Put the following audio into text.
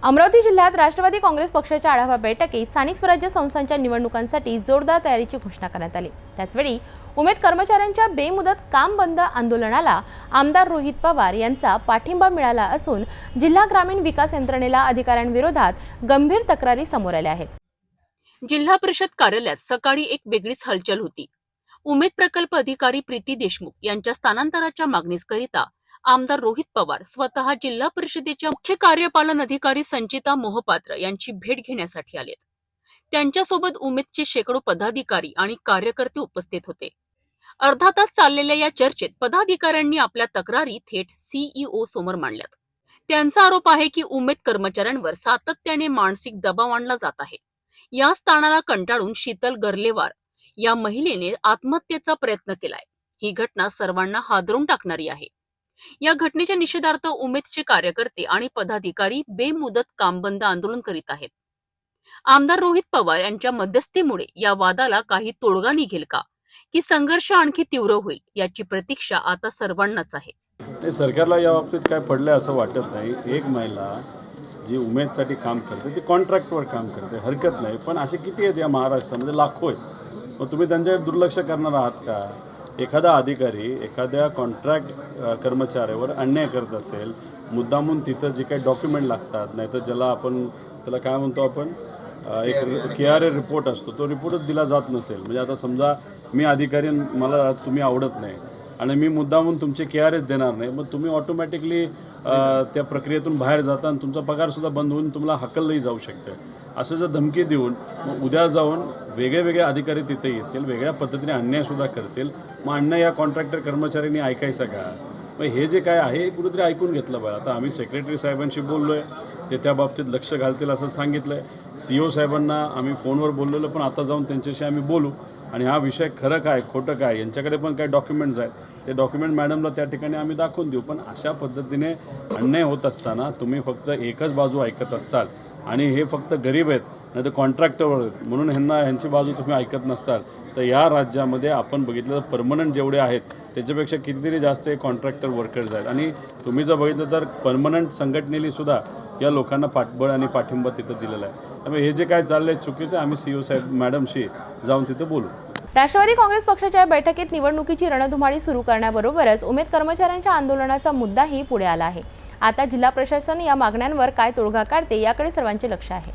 अमरावती जिल्ह्यात राष्ट्रवादी काँग्रेस पक्षाच्या आढावा बैठकीत स्थानिक स्वराज्य संस्थांच्या निवडणुकांसाठी जोरदार तयारीची घोषणा करण्यात आली। त्याचवेळी उमेद कर्मचाऱ्यांच्या बेमुदत काम बंद आंदोलनाला आमदार रोहित पवार यांचा पाठिंबा मिळाला असून जिल्हा ग्रामीण विकास यंत्रणेला अधिकाऱ्यांविरोधात गंभीर तक्रारी समोर आल्या आहेत। जिल्हा परिषद कार्यालयात सकाळी एक वेगळीच हलचल होती। उमेद प्रकल्प अधिकारी प्रीती देशमुख यांच्या स्थानांतराच्या मागणीकरिता आमदार रोहित पवार स्वतः जिल्हा परिषदेच्या मुख्य कार्यपालन अधिकारी संचिता मोहपात्र यांची भेट घेण्यासाठी आलेत। त्यांच्यासोबत उमेदचे शेकडो पदाधिकारी आणि कार्यकर्ते उपस्थित होते। अर्धा तास चाललेल्या या चर्चेत पदाधिकाऱ्यांनी आपल्या तक्रारी थेट सीईओ समोर मांडल्यात। त्यांचा आरोप आहे की उमेद कर्मचाऱ्यांवर सातत्याने मानसिक दबाव आणला जात आहे। या स्थानाला कंटाळून शीतल गर्लेवार या महिलेने आत्महत्येचा प्रयत्न केलाय। ही घटना सर्वांना हादरून टाकणारी आहे। या घटनेच्या निषेधार्थ उमेदचे कार्यकर्ते आणि पदाधिकारी बेमुदत कामबंद आंदोलन करीत आहेत। आमदार रोहित पवार यांच्या मध्यस्थीमुळे या वादाला काही तोडगा निघेल का, की संघर्ष आणखी तीव्र होईल, याची प्रतीक्षा आता सर्वांनाच आहे। सरकारला या बाबतीत काय पडलंय असं वाटत नाही। एक महिला जी उमेदसाठी काम करते ती कॉन्ट्रॅक्टवर काम करते, हरकत नाही, पण असे किती आहेत या महाराष्ट्रामध्ये? लाखो आहेत। मग तुम्ही त्यांच्याकडे दुर्लक्ष करणार आहात का? एखादा अधिकारी एखाद्या कॉन्ट्रॅक्ट कर्मचाऱ्यावर अन्याय करत असेल, मुद्दामून तिथं जे काही डॉक्युमेंट लागतात, नाहीतर ज्याला आपण त्याला काय म्हणतो आपण एक KRA रिपोर्ट असतो, तो रिपोर्टच दिला जात नसेल, म्हणजे आता समजा मी अधिकारी मला तुम्ही आवडत नाही आणि मी मुद्दामून तुमचे KRAच देणार नाही, मग तुम्ही ऑटोमॅटिकली त्या प्रक्रियेतून बाहेर जाता आणि तुमचा पगारसुद्धा बंद होऊन तुम्हाला हकलही जाऊ शकते। असं जर धमकी देऊन मग उद्या जाऊन वेगळे अधिकारी तिथे येतील, वेगळ्या पद्धतीने अन्यायसुद्धा करतील, मग अन्याय या कॉन्ट्रॅक्टर कर्मचाऱ्यांनी ऐकायचं का? मग हे जे काय आहे हे कुठेतरी ऐकून घेतलं पाहिजे। आता आम्ही सेक्रेटरी साहेबांशी बोललो आहे, ते त्या बाबतीत लक्ष घालतील असं सांगितलं आहे। CEO साहेबांना आम्ही फोनवर बोललेलो, पण आता जाऊन त्यांच्याशी आम्ही बोलू आणि हा विषय खरं काय खोटं काय यांच्याकडे पण काही डॉक्युमेंट्स आहेत, ते डॉक्युमेंट मॅडमला त्या ठिकाणी आम्ही दाखवून देऊ। पण अशा पद्धतीने अन्याय होत असताना तुम्ही फक्त एकच बाजू ऐकत असाल आणि हे फक्त गरीब आहेत नाही तर कॉन्ट्रॅक्टरवर आहेत म्हणून ह्यांची बाजू तुम्ही ऐकत नसताल, तर या राज्यामध्ये आपण बघितलं तर परमनंट जेवढे आहेत त्याच्यापेक्षा कितीतरी जास्त हे कॉन्ट्रॅक्टर वर्कर्स आहेत। आणि तुम्ही जर बघितलं तर परमनंट संघटनेने सुद्धा या लोकांना पाठबळ आणि पाठिंबा तिथं दिलेला आहे। त्यामुळे हे जे काय चाललंय चुकीचं, आम्ही CEO साहेब मॅडमशी जाऊन तिथं बोलू। राष्ट्रवादी काँग्रेस पक्षाच्या बैठकीत निवडणुकीची रणधुमाळी सुरू करण्याबरोबरच उमेद कर्मचाऱ्यांच्या आंदोलनाचा मुद्दाही पुढे आला आहे। आता जिल्हा प्रशासन या मागण्यांवर काय तोडगा काढते याकडे सर्वांचे लक्ष आहे।